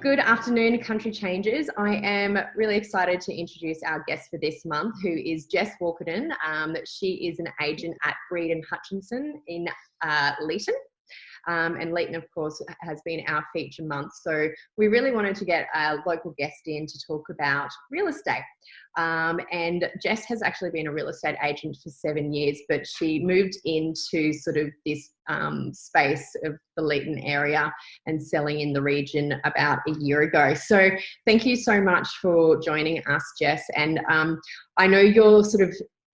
Good afternoon, Country Changers. I am really excited to introduce our guest for this month, who is Jess Walkerden. She is an agent at Breed Hutchinson in Leeton. And Leeton, of course, has been our feature month. So we really wanted to get a local guest in to talk about real estate. And Jess has actually been a real estate agent for 7 years, but she moved into sort of this space of the Leeton area and selling in the region about a year ago. So thank you so much for joining us, Jess. And I know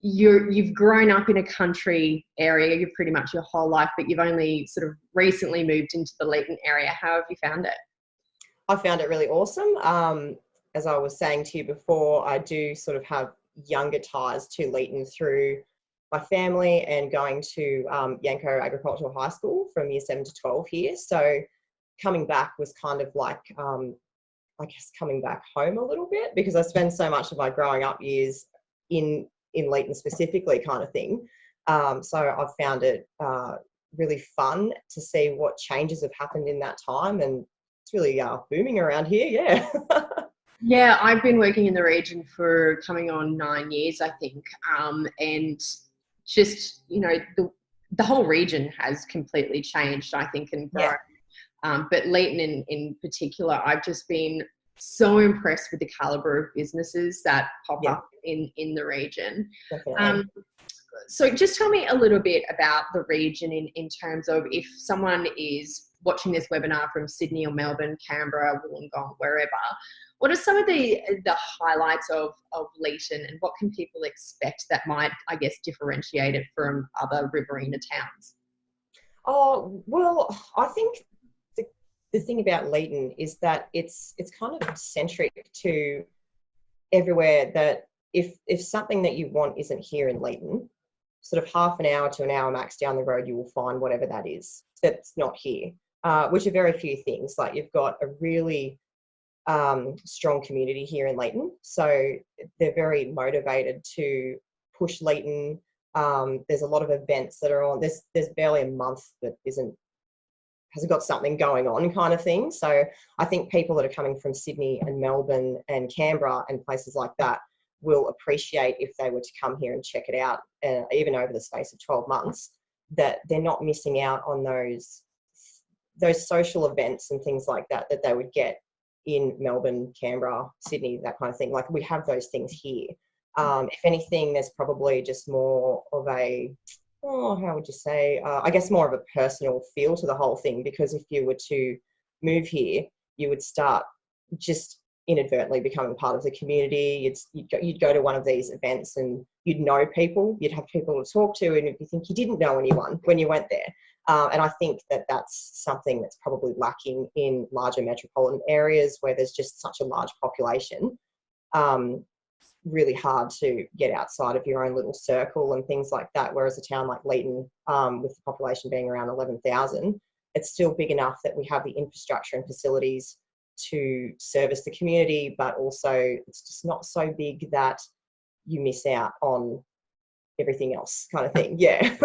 you've grown up in a country area, you've pretty much your whole life, but you've only sort of recently moved into the Leeton area. How have you found it? I found it really awesome. As I was saying to you before, I do sort of have younger ties to Leeton through my family and going to Yanko Agricultural High School from year 7 to 12 here. So coming back was kind of like, I guess, coming back home a little bit, because I spent so much of my growing up years in Leeton specifically, kind of thing. So I've found it really fun to see what changes have happened in that time, and it's really booming around here. Yeah. Yeah, I've been working in the region for coming on 9 years, I think, and just, you know, the whole region has completely changed, I think, and grown. Yeah. But Leeton in particular, I've just been so impressed with the calibre of businesses that pop up in the region. So just tell me a little bit about the region in terms of, if someone is watching this webinar from Sydney or Melbourne, Canberra, Wollongong, wherever, what are some of the highlights of Leeton, and what can people expect that might, I guess, differentiate it from other Riverina towns? Oh, well, I think the thing about Leeton is that it's kind of centric to everywhere, that if something that you want isn't here in Leeton, sort of half an hour to an hour max down the road, you will find whatever that is that's not here, which are very few things. Like, you've got a really strong community here in Leeton, so they're very motivated to push Leeton. There's a lot of events that are on. There's barely a month that hasn't got something going on, kind of thing. So I think people that are coming from Sydney and Melbourne and Canberra and places like that will appreciate, if they were to come here and check it out, even over the space of 12 months, that they're not missing out on those social events and things like that they would get in Melbourne, Canberra, Sydney, that kind of thing. Like, we have those things here. If anything, there's probably just more of a, how would you say, I guess more of a personal feel to the whole thing, because if you were to move here, you would start just inadvertently becoming part of the community. You'd go to one of these events and you'd know people, you'd have people to talk to, and if you think you didn't know anyone when you went there. And I think that that's something that's probably lacking in larger metropolitan areas where there's just such a large population. Really hard to get outside of your own little circle and things like that. Whereas a town like Leeton, with the population being around 11,000, it's still big enough that we have the infrastructure and facilities to service the community, but also it's just not so big that you miss out on everything else, kind of thing. Yeah.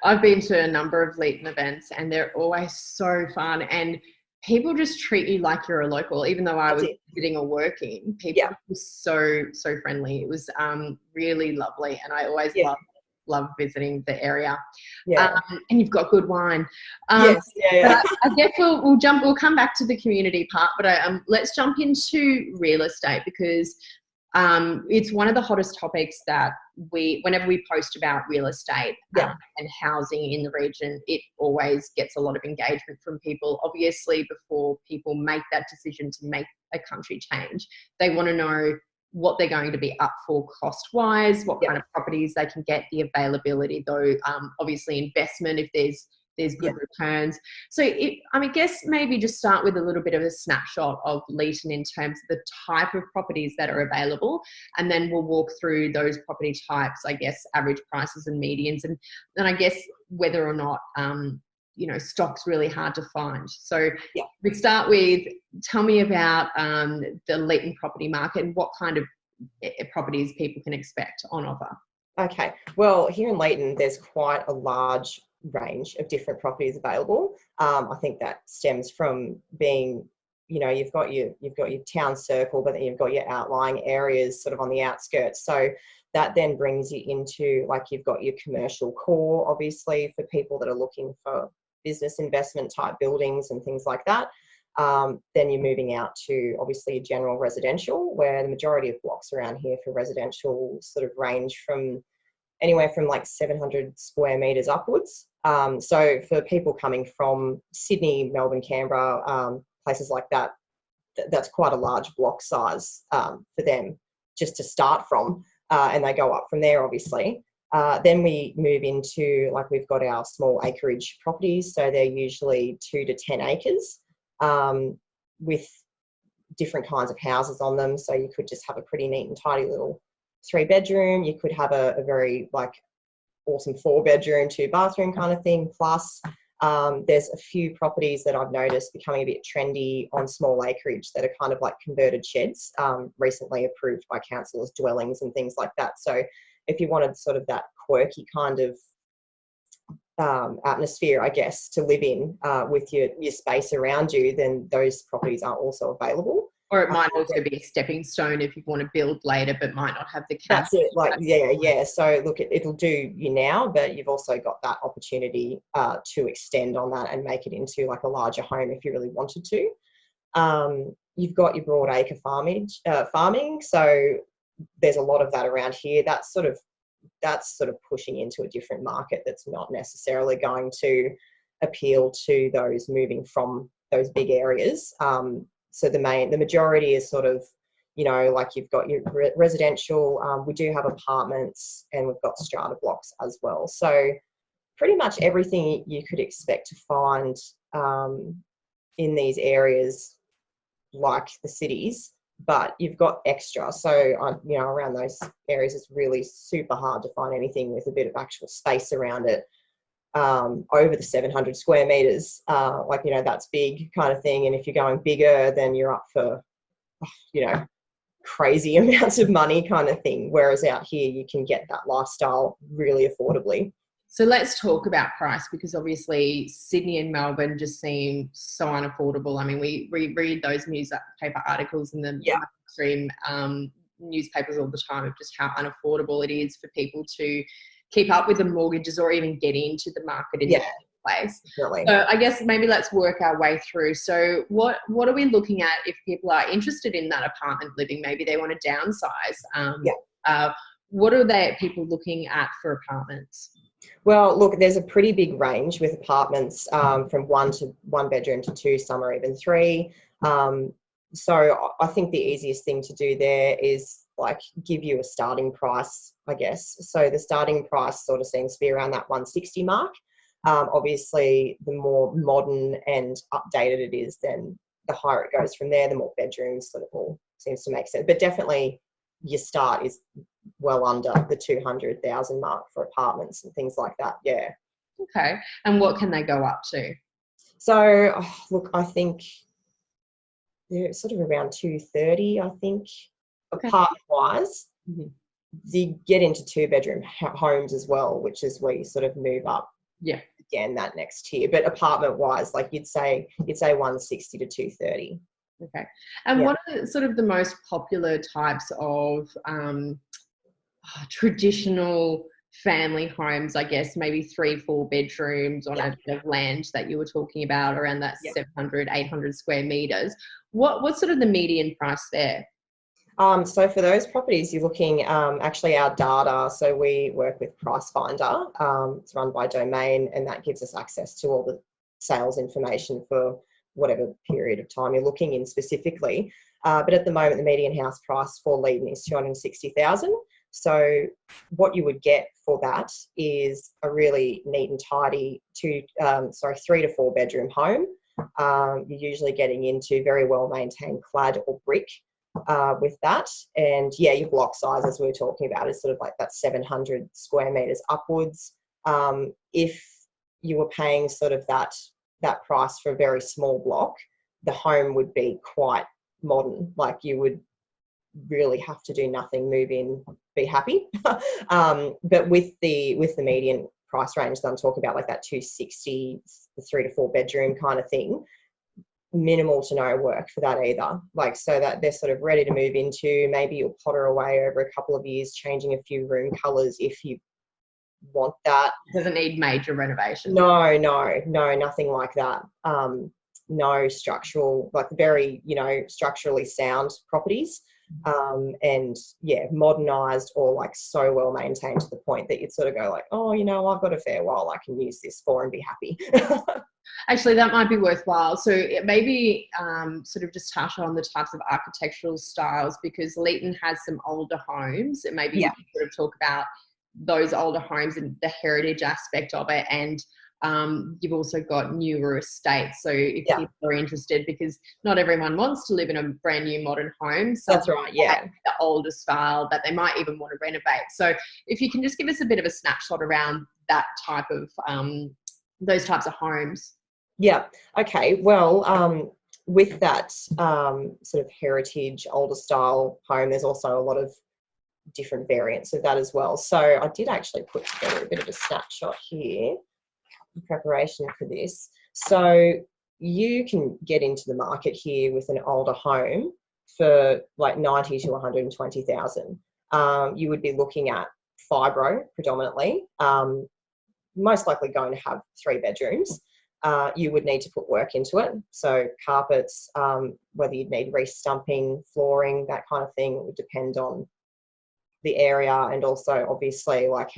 I've been to a number of Leeton events, and they're always so fun, and people just treat you like you're a local, even though I was visiting or working. People were so friendly. It was really lovely, and I always love visiting the area. And you've got good wine. But I guess we'll come back to the community part, but let's jump into real estate, because it's one of the hottest topics that whenever we post about real estate and housing in the region, it always gets a lot of engagement from people. Obviously, before people make that decision to make a country change, they want to know what they're going to be up for cost-wise, what kind of properties they can get, the availability, though, obviously investment, if there's good returns. So I guess maybe just start with a little bit of a snapshot of Leeton in terms of the type of properties that are available, and then we'll walk through those property types, I guess, average prices and medians, and I guess whether or not stock's really hard to find. So we start with, tell me about the Leeton property market and what kind of properties people can expect on offer. Okay, well, here in Leeton, there's quite a large range of different properties available. I think that stems from being you've got your town circle, but then you've got your outlying areas sort of on the outskirts. So that then brings you into, like, you've got your commercial core, obviously, for people that are looking for business investment type buildings and things like that. Then you're moving out to obviously your general residential, where the majority of blocks around here for residential sort of range from anywhere from like 700 square metres upwards. So for people coming from Sydney, Melbourne, Canberra, places like that, that's quite a large block size for them just to start from. And they go up from there, obviously. Then we move into, like, we've got our small acreage properties. So they're usually 2 to 10 acres with different kinds of houses on them. So you could just have a pretty neat and tidy little 3-bedroom. You could have a very, like, awesome 4-bedroom, 2-bathroom kind of thing. Plus, there's a few properties that I've noticed becoming a bit trendy on small acreage that are kind of like converted sheds, recently approved by council as dwellings and things like that. So if you wanted sort of that quirky kind of atmosphere, I guess, to live in with your space around you, then those properties are also available. Or it might also be a stepping stone if you want to build later, but might not have the cash. That's it. Like, yeah. So look, it'll do you now, but you've also got that opportunity to extend on that and make it into like a larger home if you really wanted to. You've got your broad acre farming. So there's a lot of that around here. That's sort of pushing into a different market that's not necessarily going to appeal to those moving from those big areas. So the majority is sort of, like, you've got your residential, we do have apartments, and we've got strata blocks as well. So pretty much everything you could expect to find in these areas, like the cities, but you've got extra. So, around those areas, it's really super hard to find anything with a bit of actual space around it. Over the 700 square metres, that's big kind of thing. And if you're going bigger, then you're up for, crazy amounts of money kind of thing. Whereas out here, you can get that lifestyle really affordably. So let's talk about price, because obviously Sydney and Melbourne just seem so unaffordable. I mean, we read those newspaper articles in the mainstream newspapers all the time of just how unaffordable it is for people to keep up with the mortgages or even get into the market in the first place. Really. So I guess maybe let's work our way through. So what are we looking at if people are interested in that apartment living? Maybe they want to downsize. What are people looking at for apartments? Well, look, there's a pretty big range with apartments from 1 bedroom to 2, some are even 3. So I think the easiest thing to do there is like give you a starting price, I guess. So the starting price sort of seems to be around that 160 mark. Obviously, the more modern and updated it is, then the higher it goes from there, the more bedrooms sort of all seems to make sense. But definitely your start is well under the 200,000 mark for apartments and things like that. Yeah. Okay. And what can they go up to? So, look, I think they're sort of around 230, I think, apartment-wise. Mm-hmm. You get into 2-bedroom homes as well, which is where you sort of move up. Yeah. Again, that next tier. But apartment-wise, like you'd say 160 to 230. Okay. And what are sort of the most popular types of traditional family homes, I guess, maybe 3-4 bedrooms on a bit of land that you were talking about around that 700, 800 square metres? What's sort of the median price there? So for those properties, you're looking, actually our data, so we work with Price Finder. It's run by Domain, and that gives us access to all the sales information for whatever period of time you're looking in specifically. But at the moment, the median house price for Leeton is 260,000. So what you would get for that is a really neat and tidy 3 to 4 bedroom home. You're usually getting into very well maintained clad or brick with that. And your block size, as we were talking about, is sort of like that 700 square metres upwards. If you were paying sort of that price for a very small block, the home would be quite modern. Like you would really have to do nothing, move in, be happy. But with the median price range that I'm talking about, like that 260, the 3 to 4 bedroom kind of thing, minimal to no work for that either. Like, so that they're sort of ready to move into. Maybe you'll potter away over a couple of years, changing a few room colours if you want that. Doesn't need major renovation. No, nothing like that. No structural, like very, structurally sound properties. And yeah, modernised or like so well maintained to the point that you'd sort of go like, oh, I've got a fair while I can use this for and be happy. Actually, that might be worthwhile. So maybe sort of just touch on the types of architectural styles, because Leeton has some older homes, and maybe we can sort of talk about those older homes and the heritage aspect of it. And you've also got newer estates. So if people are interested, because not everyone wants to live in a brand new modern home. So that's right, yeah. The older style that they might even want to renovate. So if you can just give us a bit of a snapshot around that type of, those types of homes. Yeah. Okay. Well, with that sort of heritage, older style home, there's also a lot of different variants of that as well. So I did actually put together a bit of a snapshot here in preparation for this. So you can get into the market here with an older home for like 90 to 120,000. You would be looking at fibro predominantly, most likely going to have 3 bedrooms. You would need to put work into it. So carpets, whether you'd need re-stumping, flooring, that kind of thing, it would depend on the area, and also obviously like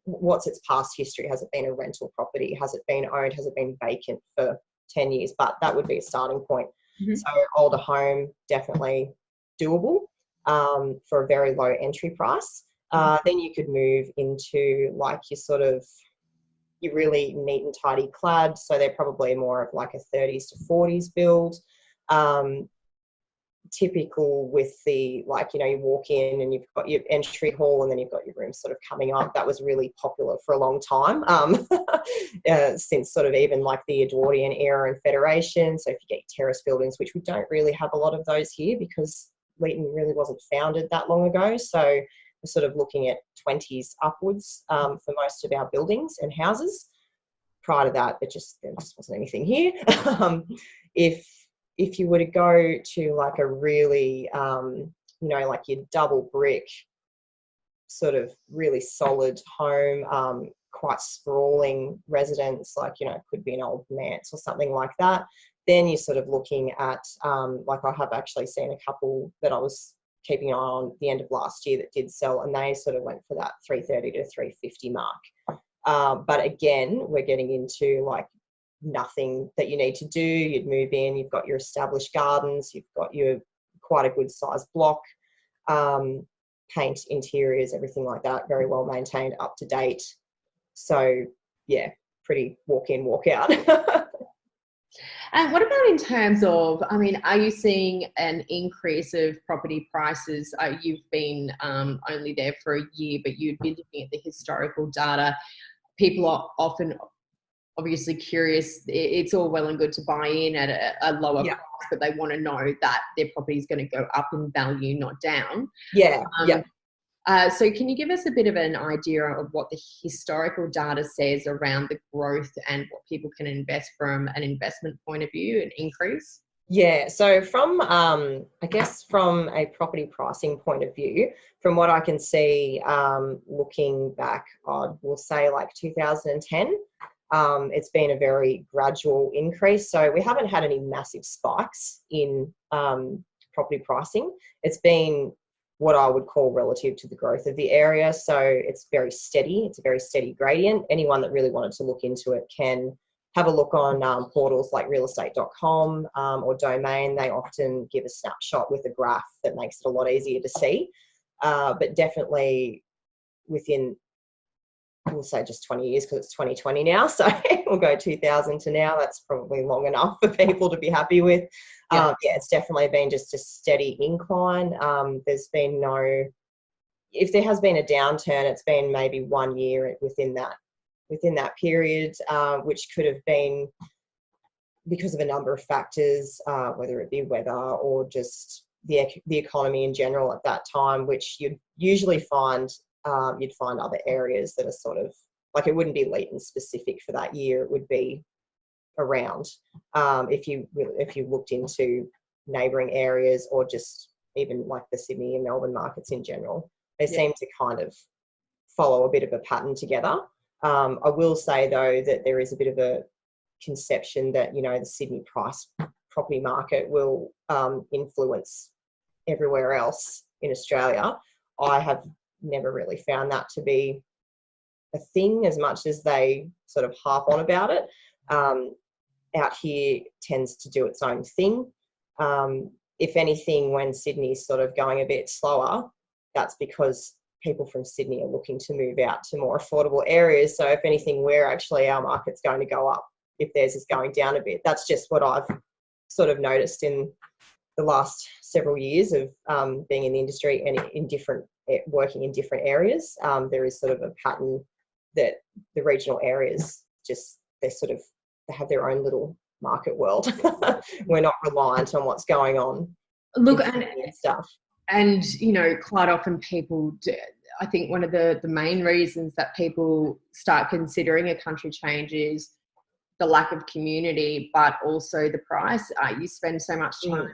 what's its past history. Has it been a rental property? Has it been owned? Has it been vacant for 10 years? But that would be a starting point. Mm-hmm. So older home, definitely doable for a very low entry price. Then you could move into like your really neat and tidy clad. So they're probably more of like a 30s to 40s build. Typical with the, like, you walk in and you've got your entry hall and then you've got your room sort of coming up. That was really popular for a long time, since sort of even like the Edwardian era and Federation. So if you get terrace buildings, which we don't really have a lot of those here because Leeton really wasn't founded that long ago. So we're sort of looking at 20s upwards for most of our buildings and houses. Prior to that, there just wasn't anything here. If you were to go to like a really, like your double brick sort of really solid home, quite sprawling residence, like, could be an old manse or something like that, then you're sort of looking at, like I have actually seen a couple that I was keeping an eye on at the end of last year that did sell, and they sort of went for that 330 to 350 mark. But again, we're getting into like nothing that you need to do. You'd move in, you've got your established gardens, you've got your quite a good sized block, paint, interiors, everything like that, very well maintained, up to date. So yeah, pretty walk in, walk out. And what about in terms of, are you seeing an increase of property prices? You've been only there for a year, but you'd be looking at the historical data. People are often obviously curious. It's all well and good to buy in at a lower price, but they want to know that their property is going to go up in value, not down. So can you give us a bit of an idea of what the historical data says around the growth and what people can invest from an investment point of view, an increase? Yeah, so from, I guess from a property pricing point of view, from what I can see, looking back, we'll say like 2010, it's been a very gradual increase. So we haven't had any massive spikes in property pricing. It's been what I would call relative to the growth of the area. So it's very steady. It's a very steady gradient. Anyone that really wanted to look into it can have a look on portals like realestate.com or Domain. They often give a snapshot with a graph that makes it a lot easier to see. But definitely within, we'll say just 20 years, because it's 2020 now. So we'll go 2000 to now. That's probably long enough for people to be happy with. It's definitely been just a steady incline. There's been if there has been a downturn, it's been maybe 1 year within that period, which could have been because of a number of factors, whether it be weather or just the economy in general at that time, which you'd usually find, you'd find other areas that are sort of, like, it wouldn't be Leeton specific for that year. It would be around. If you looked into neighbouring areas, or just even like the Sydney and Melbourne markets in general, they seem to kind of follow a bit of a pattern together. I will say though that there is a bit of a conception that, you know, the Sydney price property market will influence everywhere else in Australia. I have never really found that to be a thing, as much as they sort of harp on about it. Out here tends to do its own thing. If anything, when Sydney's sort of going a bit slower, that's because people from Sydney are looking to move out to more affordable areas. So if anything, our market's going to go up if theirs is going down a bit. That's just what I've sort of noticed in the last several years of being in the industry and working in different areas. There is sort of a pattern that the regional areas they have their own little market world. We're not reliant on what's going on. Look, and you know, quite often people do, I think one of the main reasons that people start considering a country change is the lack of community, but also the price. You spend so much time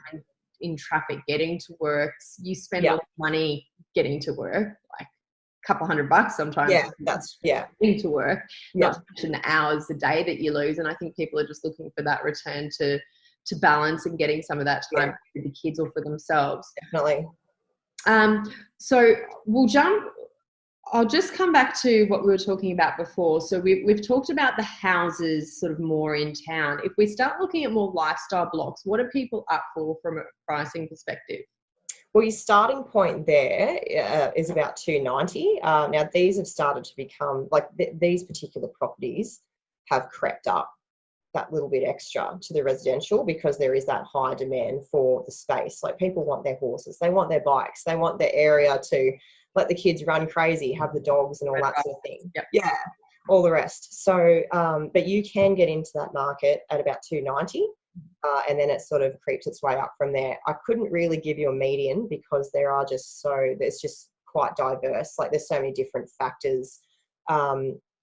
in traffic getting to work. You spend a lot of money getting to work, like a couple $100 sometimes. Getting to work, not to mention the hours a day that you lose. And I think people are just looking for that return to balance and getting some of that time for the kids or for themselves. Definitely. So I'll just come back to what we were talking about before. So we've talked about the houses sort of more in town. If we start looking at more lifestyle blocks, what are people up for from a pricing perspective? Well, your starting point there is about $290. Now, these have started to become, like these particular properties have crept up that little bit extra to the residential, because there is that high demand for the space. Like, people want their horses, they want their bikes, they want their area to let the kids run crazy, have the dogs and all that sort of thing. Yeah, all the rest. So, but you can get into that market at about $290. And then it sort of creeps its way up from there. I couldn't really give you a median because there's just quite diverse. Like, there's so many different factors.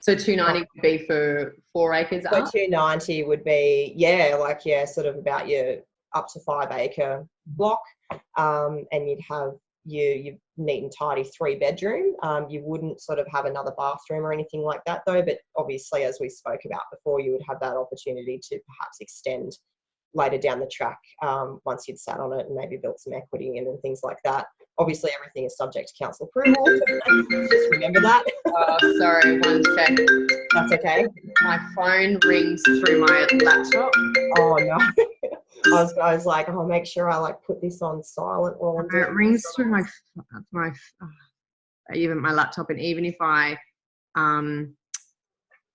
So 290 would be for 4 acres so up? 290 would be, sort of about your up to 5 acre block. And you'd have your neat and tidy 3-bedroom. You wouldn't sort of have another bathroom or anything like that though. But obviously, as we spoke about before, you would have that opportunity to perhaps extend later down the track, once you'd sat on it and maybe built some equity in and things like that. Obviously, everything is subject to council approval. Just remember that. Oh, sorry, 1 sec. That's okay. My phone rings through my laptop. Oh no. I was like, I'll make sure I put this on silent while I'm doing it. It rings through even my laptop, and even if I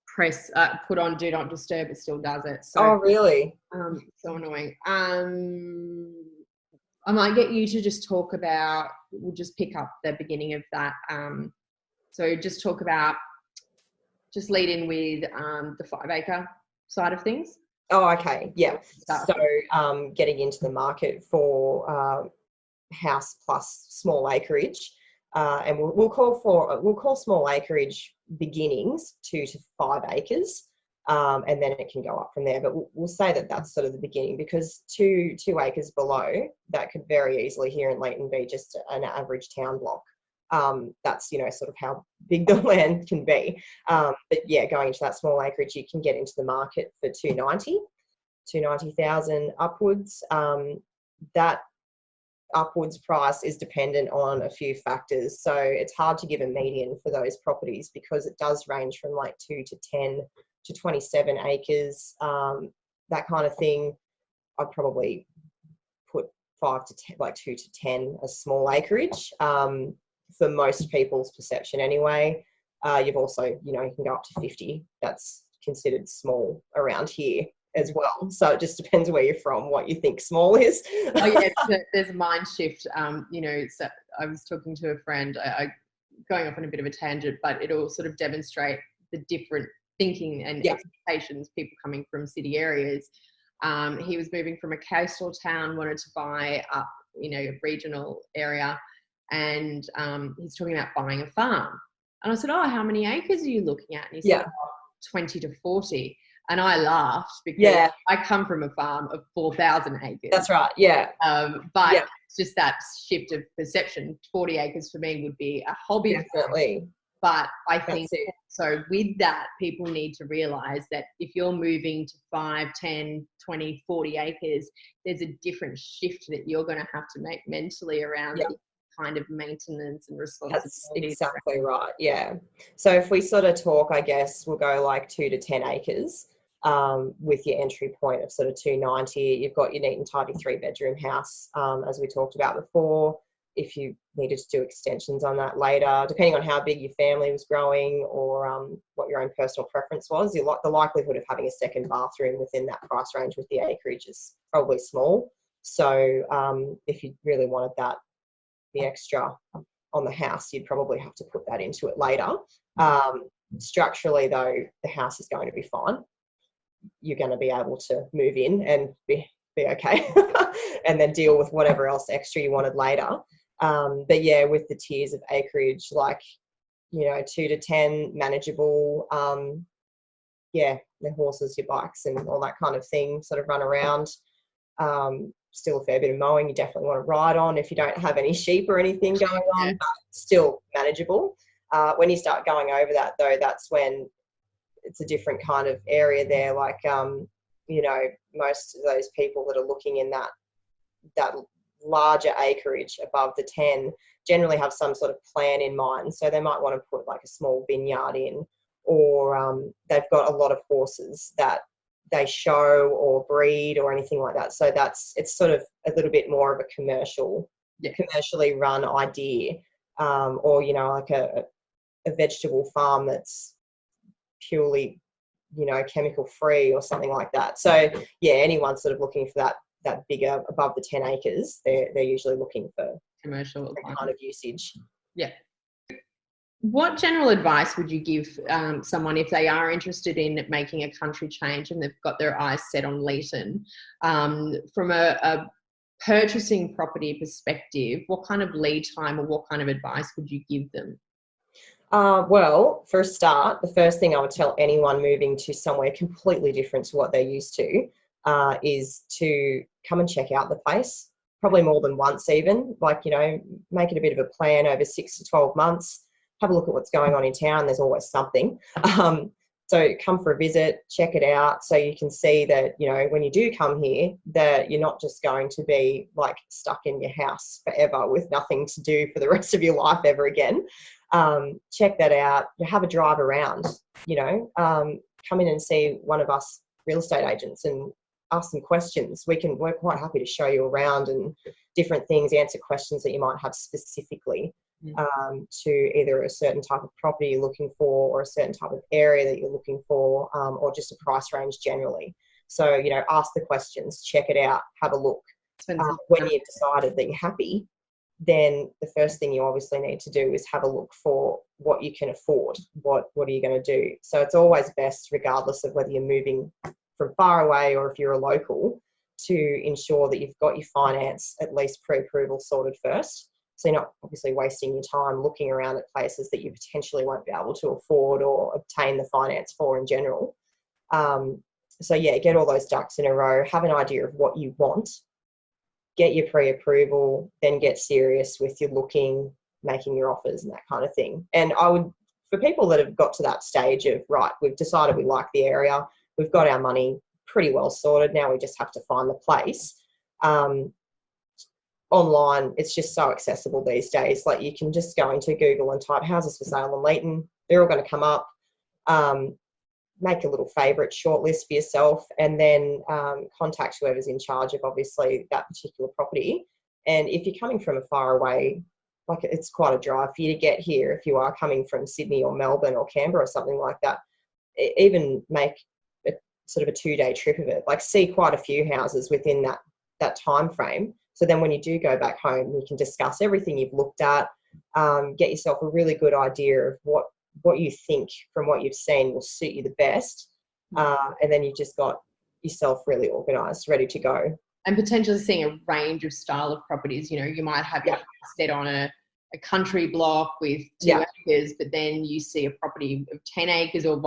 press put on do not disturb, it still does it. So, oh really? So annoying. I might get you to just talk about, we'll just pick up the beginning of that. So just talk about, just lead in with the 5 acre side of things. Oh, okay. Yeah. So getting into the market for house plus small acreage, and we'll call small acreage beginnings 2 to 5 acres, and then it can go up from there. But we'll say that that's sort of the beginning, because 2 acres below that could very easily here in Leeton be just an average town block. That's, sort of how big the land can be. But yeah, going into that small acreage, you can get into the market for 290,000 upwards. That upwards price is dependent on a few factors. So it's hard to give a median for those properties, because it does range from 2 to 10 to 27 acres, that kind of thing. I'd probably put 5 to 10, 2 to 10 as small acreage. For most people's perception anyway. You've also, you can go up to 50. That's considered small around here as well. So it just depends where you're from, what you think small is. Oh yeah, there's a mind shift. So I was talking to a friend, going off on a bit of a tangent, but it'll sort of demonstrate the different thinking and expectations people coming from city areas. He was moving from a coastal town, wanted to buy up, a regional area. And he's talking about buying a farm. And I said, oh, how many acres are you looking at? And he said, 20 to 40. And I laughed because I come from a farm of 4,000 acres. That's right. Yeah. But it's just that shift of perception. 40 acres for me would be a hobby. Definitely. But I think so with that, people need to realize that if you're moving to 5, 10, 20, 40 acres, there's a different shift that you're going to have to make mentally around the kind of maintenance and responsibility. That's exactly right. Yeah. So if we sort of talk, I guess we'll go like 2 to 10 acres with your entry point of sort of 290. You've got your neat and tidy 3-bedroom house, as we talked about before. If you needed to do extensions on that later, depending on how big your family was growing or what your own personal preference was, the likelihood of having a second bathroom within that price range with the acreage is probably small. So if you really wanted that, the extra on the house, you'd probably have to put that into it later. Structurally, though, the house is going to be fine. You're going to be able to move in and be okay and then deal with whatever else extra you wanted later. But yeah, with the tiers of acreage, like, 2 to 10, manageable. The horses, your bikes and all that kind of thing sort of run around. Still a fair bit of mowing you definitely want to ride on if you don't have any sheep or anything going on, but still manageable. When you start going over that, though, that's when it's a different kind of area there. Like, most of those people that are looking in that larger acreage above the 10 generally have some sort of plan in mind. So they might want to put like a small vineyard in, or they've got a lot of horses that they show or breed or anything like that. So it's sort of a little bit more of a commercially run idea, or, like a vegetable farm that's purely, chemical free or something like that. So anyone sort of looking for that bigger above the 10 acres, they're usually looking for commercial kind of usage. Yeah. What general advice would you give someone if they are interested in making a country change and they've got their eyes set on Leeton? From a purchasing property perspective, what kind of lead time or what kind of advice would you give them? Well, for a start, the first thing I would tell anyone moving to somewhere completely different to what they're used to is to come and check out the place, probably more than once even. Like, make it a bit of a plan over 6 to 12 months. Have a look at what's going on in town. There's always something. So come for a visit, check it out, so you can see that, when you do come here, that you're not just going to be like stuck in your house forever with nothing to do for the rest of your life ever again. Check that out. Have a drive around, come in and see one of us real estate agents and ask some questions. We're quite happy to show you around and different things, answer questions that you might have specifically to either a certain type of property you're looking for or a certain type of area that you're looking for, or just a price range generally. So, ask the questions, check it out, have a look. When you've decided that you're happy, then the first thing you obviously need to do is have a look for what you can afford. What are you going to do? So it's always best, regardless of whether you're moving from far away or if you're a local, to ensure that you've got your finance at least pre-approval sorted first. So you're not obviously wasting your time looking around at places that you potentially won't be able to afford or obtain the finance for in general. Get all those ducks in a row, have an idea of what you want, get your pre-approval, then get serious with your looking, making your offers and that kind of thing. And I would, for people that have got to that stage of, right, we've decided we like the area, we've got our money pretty well sorted, now we just have to find the place. Online, it's just so accessible these days. Like, you can just go into Google and type houses for sale in Leeton. They're all going to come up. Make a little favourite shortlist for yourself, and then contact whoever's in charge of obviously that particular property. And if you're coming from a far away, like, it's quite a drive for you to get here. If you are coming from Sydney or Melbourne or Canberra or something like that, even make a sort of a 2-day trip of it. Like, see quite a few houses within that time frame. So then when you do go back home, you can discuss everything you've looked at, get yourself a really good idea of what you think from what you've seen will suit you the best. And then you've just got yourself really organised, ready to go. And potentially seeing a range of style of properties. You might have your set on a a country block with 2 acres, but then you see a property of 10 acres or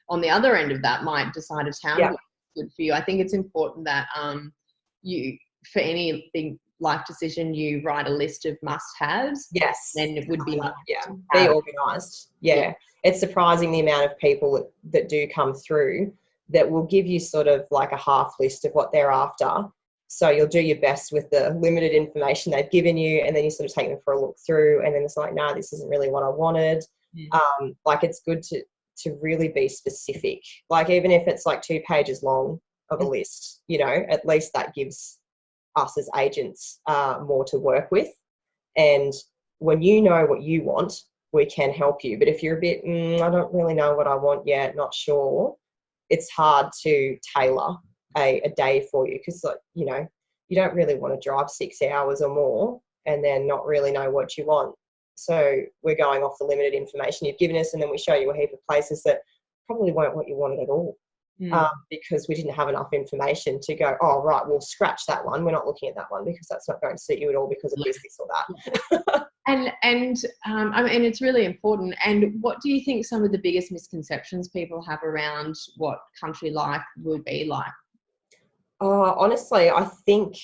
on the other end of that might decide a town is good for you. I think it's important that for any big life decision, you write a list of must-haves. Yes. Then it would be be organised. Yeah. It's surprising the amount of people that do come through that will give you sort of like a half list of what they're after. So you'll do your best with the limited information they've given you, and then you sort of take them for a look through, and then it's like, no, this isn't really what I wanted. Like, it's good to really be specific. Like, even if it's like 2 pages long of a list, at least that gives us as agents more to work with. And when you know what you want, we can help you. But if you're a bit, I don't really know what I want yet, not sure, it's hard to tailor a day for you, because you don't really want to drive 6 hours or more and then not really know what you want. So we're going off the limited information you've given us, and then we show you a heap of places that probably weren't what you wanted at all, because we didn't have enough information to go, oh right, we'll scratch that one, we're not looking at that one because that's not going to suit you at all because of this or that. And it's really important. And what do you think some of the biggest misconceptions people have around what country life will be like? Honestly, I think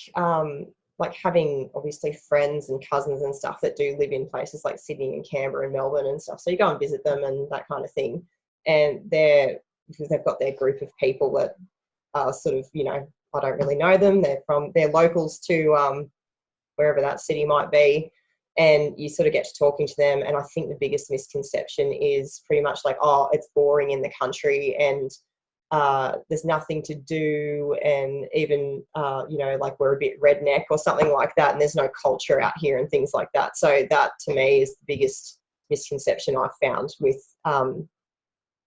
like having obviously friends and cousins and stuff that do live in places like Sydney and Canberra and Melbourne and stuff. So you go and visit them and that kind of thing. And because they've got their group of people that are sort of, I don't really know them. They're locals to wherever that city might be. And you sort of get to talking to them. And I think the biggest misconception is pretty much like, oh, it's boring in the country and there's nothing to do, and even like we're a bit redneck or something like that, and there's no culture out here and things like that. So that to me is the biggest misconception I've found with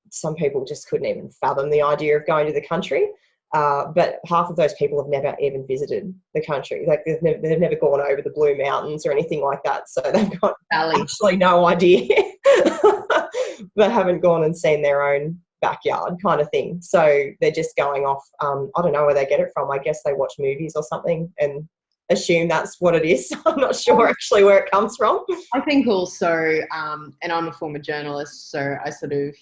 some people just couldn't even fathom the idea of going to the country. But half of those people have never even visited the country. Like they've never gone over the Blue Mountains or anything like that. So they've got actually no idea, but haven't gone and seen their own backyard kind of thing. So they're just going off, I don't know where they get it from. I guess they watch movies or something and assume that's what it is. I'm not sure actually where it comes from. I think also, and I'm a former journalist, so I sort of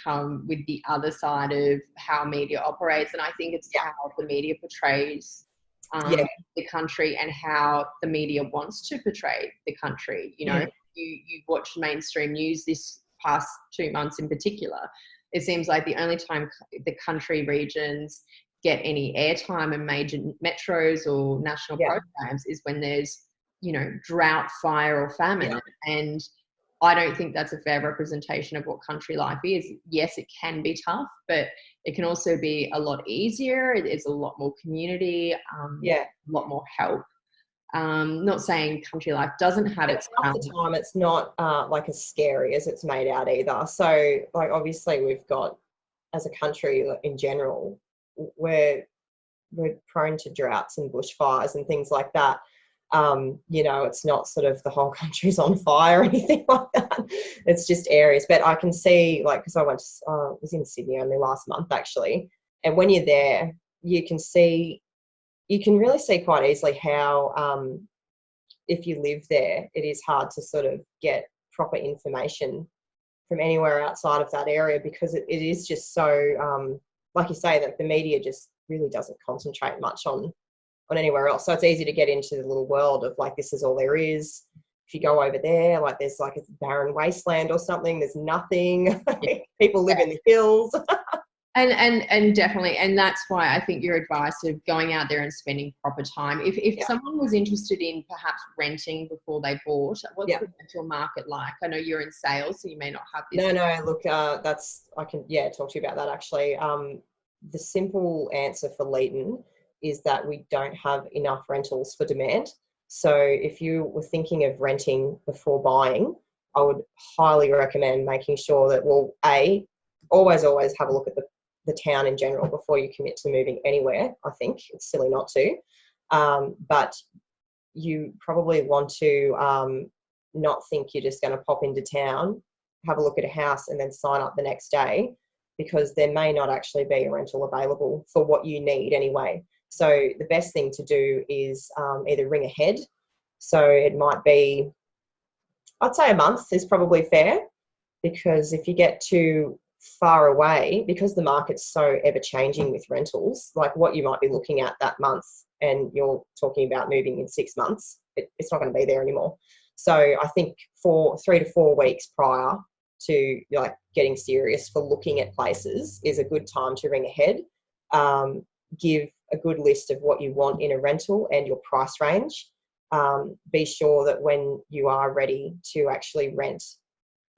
come with the other side of how media operates, and I think it's how the media portrays the country and how the media wants to portray the country. You watch mainstream news this past 2 months in particular. It seems like the only time the country regions get any airtime in major metros or national programs is when there's, drought, fire or famine. And I don't think that's a fair representation of what country life is. Yes, it can be tough, but it can also be a lot easier. It's a lot more community, a lot more help. Not saying country life doesn't have its half the time it's not like as scary as it's made out either. So like obviously we've got, as a country in general, we're prone to droughts and bushfires and things like that. It's not sort of the whole country's on fire or anything like that. It's just areas. But I can see, like, because I was in Sydney only last month actually, and when you're there, you can really see quite easily how if you live there, it is hard to sort of get proper information from anywhere outside of that area, because it is just so, like you say, that the media just really doesn't concentrate much on anywhere else. So it's easy to get into the little world of like, this is all there is. If you go over there, like there's like a barren wasteland or something, there's nothing. People live in the hills. And definitely, and that's why I think your advice of going out there and spending proper time. If someone was interested in perhaps renting before they bought, what's the rental market like? I know you're in sales, so you may not have this. No. Look, I can talk to you about that actually. The simple answer for Leeton is that we don't have enough rentals for demand. So if you were thinking of renting before buying, I would highly recommend making sure that, well, always have a look at the town in general before you commit to moving anywhere. I think it's silly not to. But you probably want to not think you're just going to pop into town, have a look at a house and then sign up the next day, because there may not actually be a rental available for what you need anyway. So the best thing to do is either ring ahead. So it might be I'd say a month is probably fair, because if you get too far away, because the market's so ever changing with rentals, like what you might be looking at that month and you're talking about moving in 6 months, it's not going to be there anymore. So I think for 3 to 4 weeks prior to like getting serious for looking at places is a good time to ring ahead. Give a good list of what you want in a rental and your price range. Be sure that when you are ready to actually rent,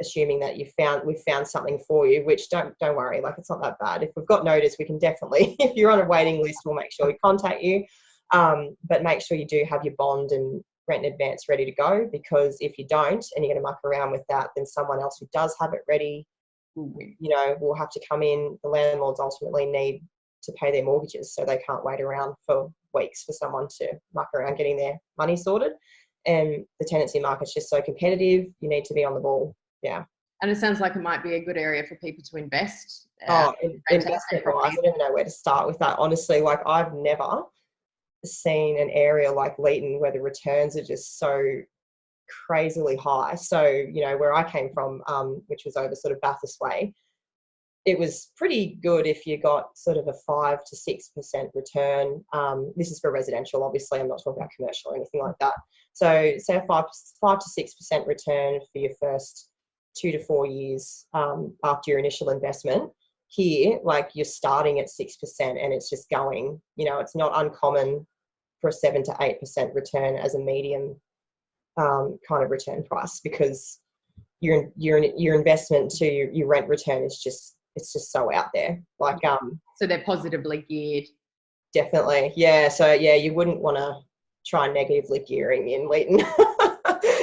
assuming that we've found something for you, which don't worry, like it's not that bad. If we've got notice, we can definitely, if you're on a waiting list, we'll make sure we contact you. But make sure you do have your bond and rent in advance ready to go, because if you don't and you're going to muck around with that, then someone else who does have it ready, will have to come in. The landlords ultimately need to pay their mortgages, so they can't wait around for weeks for someone to muck around getting their money sorted. And the tenancy market's just so competitive, you need to be on the ball. Yeah. And it sounds like it might be a good area for people to invest. Investment wise, I don't even know where to start with that, honestly. Like, I've never seen an area like Leeton where the returns are just so crazily high. So, where I came from, which was over sort of Bathurst way, it was pretty good if you got sort of a 5 to 6% return. This is for residential, obviously. I'm not talking about commercial or anything like that. So say a 5 to 6% return for your first 2 to 4 years after your initial investment. Here, like, you're starting at 6% and it's just going, it's not uncommon for a 7 to 8% return as a medium kind of return price, because your investment to your rent return is just, it's just so out there. Like, so they're positively geared. Definitely. Yeah. So yeah, you wouldn't want to try negatively gearing in Leeton.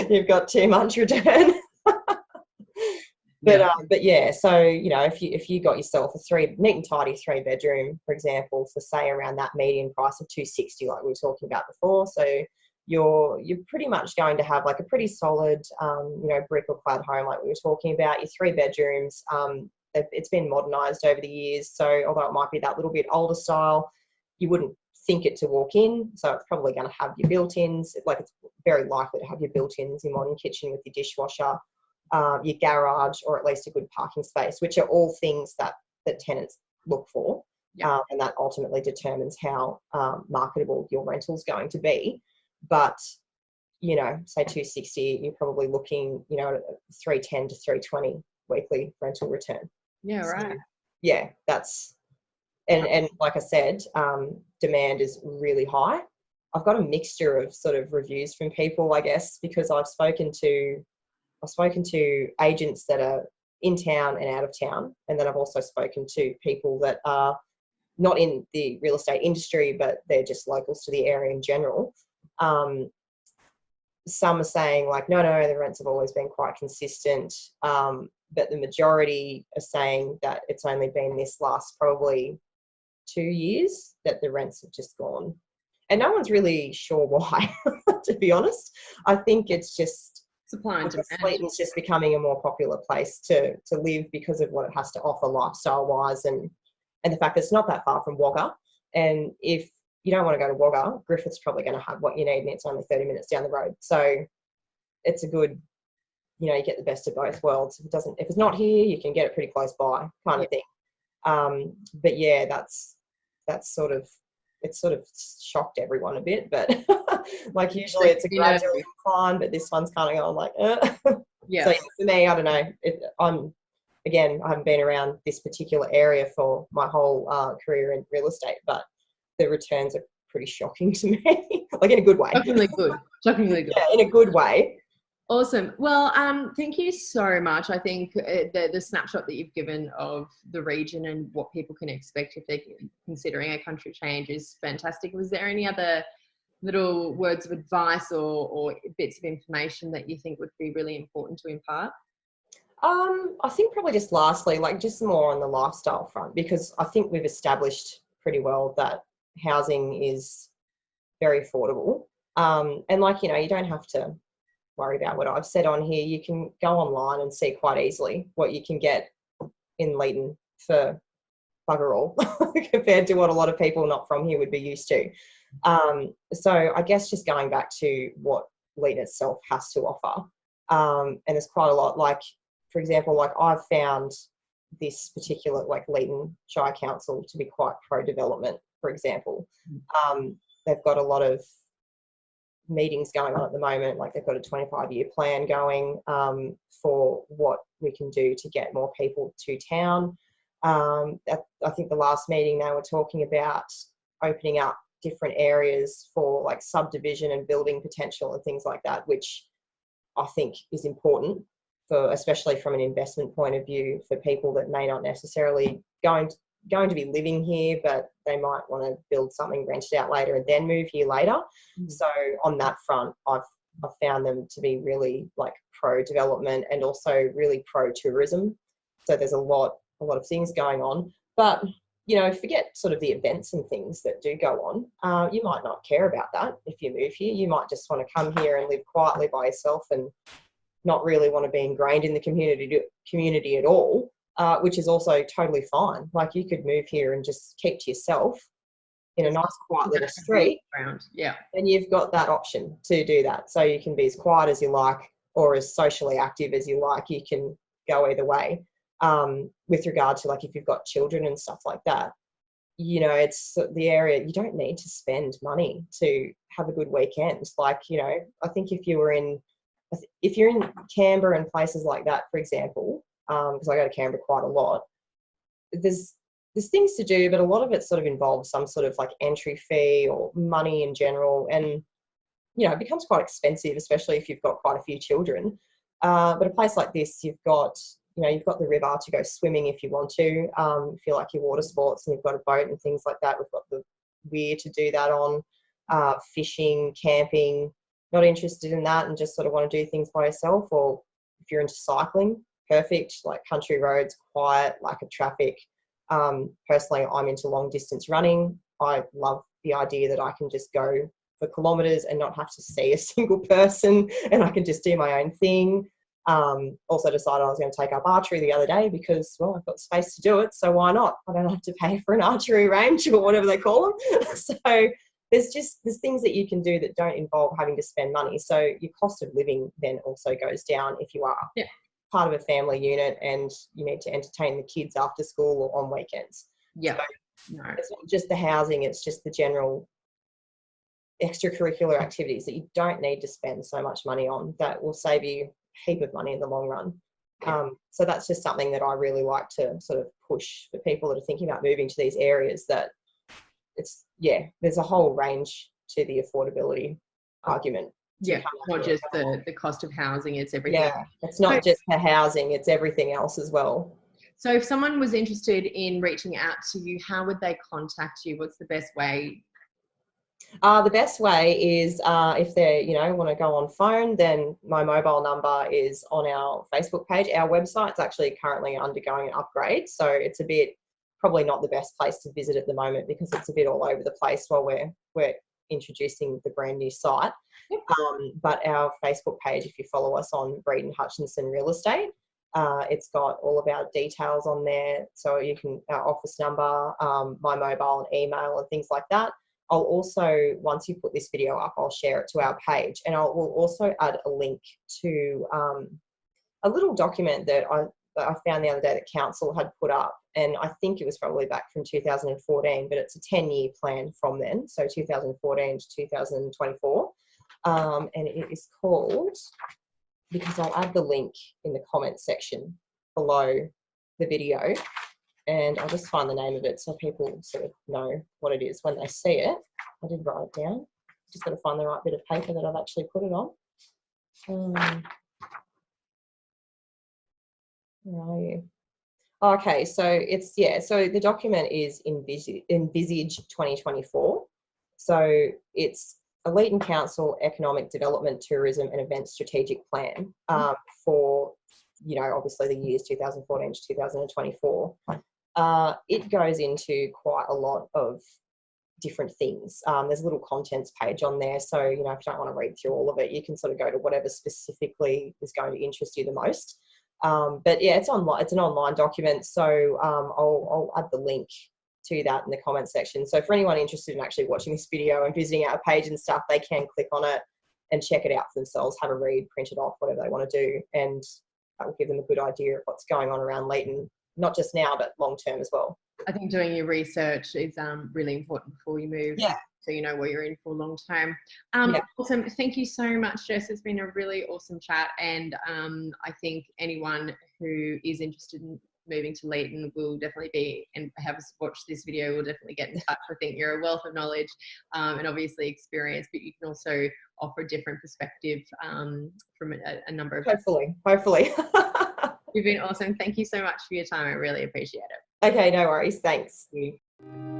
You've got too much return. But yeah, so if you got yourself a neat and tidy 3-bedroom, for example, for say around that median price of 260, like we were talking about before, so you're pretty much going to have like a pretty solid brick or clad home, like we were talking about. Your 3 bedrooms, it's been modernised over the years, so although it might be that little bit older style, you wouldn't think it to walk in, so it's probably going to have your built-ins. Like, it's very likely to have your built-ins, your modern kitchen with your dishwasher, your garage, or at least a good parking space, which are all things that tenants look for. And that ultimately determines how marketable your rental's going to be. But say 260, you're probably looking 310 to 320 weekly rental return. Yeah, right. So, yeah, that's and like I said, demand is really high. I've got a mixture of sort of reviews from people, I guess, because I've spoken to agents that are in town and out of town, and then I've also spoken to people that are not in the real estate industry, but they're just locals to the area in general. Some are saying like, no, the rents have always been quite consistent, but the majority are saying that it's only been this last probably 2 years that the rents have just gone. And no one's really sure why, to be honest. I think it's just supply and demand. Leeton's just becoming a more popular place to live because of what it has to offer lifestyle-wise, and the fact that it's not that far from Wagga. And if you don't want to go to Wagga, Griffith's probably going to have what you need, and it's only 30 minutes down the road. So it's a good, you get the best of both worlds. If it's not here, you can get it pretty close by, kind of thing. But yeah, that's sort of, it's sort of shocked everyone a bit, but like usually it's a gradual incline, but this one's kind of going like, yeah. So for me, I don't know. I haven't been around this particular area for my whole career in real estate, but the returns are pretty shocking to me, like in a good way. Shockingly good. Yeah, in a good way. Awesome. Well, thank you so much. I think the snapshot that you've given of the region and what people can expect if they're considering a country change is fantastic. Was there any other little words of advice or bits of information that you think would be really important to impart? I think probably just lastly, like just more on the lifestyle front, because I think we've established pretty well that housing is very affordable. And like, you don't have to worry about what I've said on here. You can go online and see quite easily what you can get in Leeton for bugger all compared to what a lot of people not from here would be used to. So I guess just going back to what Leeton itself has to offer, And there's quite a lot, like, for example, like I've found this particular, like Leeton Shire Council to be quite pro-development, for example. They've got a lot of meetings going on at the moment, like they've got a 25-year plan going for what we can do to get more people to town. I think the last meeting they were talking about opening up different areas for like subdivision and building potential and things like that, which I think is important for, especially from an investment point of view, for people that may not necessarily going to be living here, but they might want to build something, rent it out later and then move here later. So on that front, I've found them to be really like pro-development and also really pro-tourism. So there's a lot of things going on. But, you know, forget sort of the events and things that do go on. You might not care about that if you move here. You might just want to come here and live quietly by yourself and not really want to be ingrained in the community at all, which is also totally fine. Like you could move here and just keep to yourself in a nice quiet little street. Yeah. And you've got that option to do that. So you can be as quiet as you like or as socially active as you like. You can go either way. With regard to like if you've got children and stuff like that, you know, it's the area, you don't need to spend money to have a good weekend. Like, you know, I think if you're in Canberra and places like that, for example, because I go to Canberra quite a lot, there's things to do, but a lot of it sort of involves some sort of like entry fee or money in general. And, you know, it becomes quite expensive, especially if you've got quite a few children. But a place like this, you've got the river to go swimming if you want to, if you like your water sports, and you've got a boat and things like that. We've got the weir to do that on, fishing, camping. Not interested in that and just sort of want to do things by yourself, or if you're into cycling, perfect, like country roads, quiet, lack of traffic. Personally, I'm into long distance running. I love the idea that I can just go for kilometres and not have to see a single person, and I can just do my own thing. Also decided I was going to take up archery the other day because, well, I've got space to do it, so why not? I don't have to pay for an archery range or whatever they call them. So there's things that you can do that don't involve having to spend money. So your cost of living then also goes down if you are part of a family unit and you need to entertain the kids after school or on weekends. Yeah. So it's not just the housing, it's just the general extracurricular activities that you don't need to spend so much money on that will save you a heap of money in the long run. So that's just something that I really like to sort of push for people that are thinking about moving to these areas, that there's a whole range to the affordability argument. Yeah, not just the cost of housing, it's everything. Yeah, it's not just the housing, it's everything else as well. So if someone was interested in reaching out to you, how would they contact you? What's the best way? The best way is if they, you know, want to go on phone, then my mobile number is on our Facebook page. Our website's actually currently undergoing an upgrade, so it's a bit probably not the best place to visit at the moment because it's a bit all over the place while we're introducing the brand new site. Yep. But our Facebook page, if you follow us on Breed Hutchinson Real Estate, it's got all of our details on there. So you can, our office number, my mobile and email and things like that. I'll also, once you put this video up, I'll share it to our page, and we'll also add a link to a little document that I found the other day that council had put up, and I think it was probably back from 2014, but it's a 10-year plan from then, so 2014 to 2024, and it is called, because I'll add the link in the comment section below the video, and I'll just find the name of it so people sort of know what it is when they see it. I did write it down. Just got to find the right bit of paper that I've actually put it on. Where are you? Okay, so it's, so the document is Envisage 2024. So it's a Leeton Council Economic Development, Tourism and Events Strategic Plan for, you know, obviously the years 2014 to 2024. It goes into quite a lot of different things. There's a little contents page on there. So, you know, if you don't want to read through all of it, you can sort of go to whatever specifically is going to interest you the most. But yeah, it's online. It's an online document. So I'll add the link to that in the comment section. So for anyone interested in actually watching this video and visiting our page and stuff, they can click on it and check it out for themselves, have a read, print it off, whatever they want to do. And that will give them a good idea of what's going on around Leeton, not just now, but long term as well. I think doing your research is really important before you move. Yeah. So you know what you're in for long term. Yeah. Awesome. Thank you so much, Jess. It's been a really awesome chat. And I think anyone who is interested in moving to Leeton will definitely be, and have watched this video, will definitely get in touch. I think you're a wealth of knowledge and obviously experience, but you can also offer a different perspective from a number of. Hopefully. You've been awesome. Thank you so much for your time. I really appreciate it. Okay, no worries. Thanks. Thank you.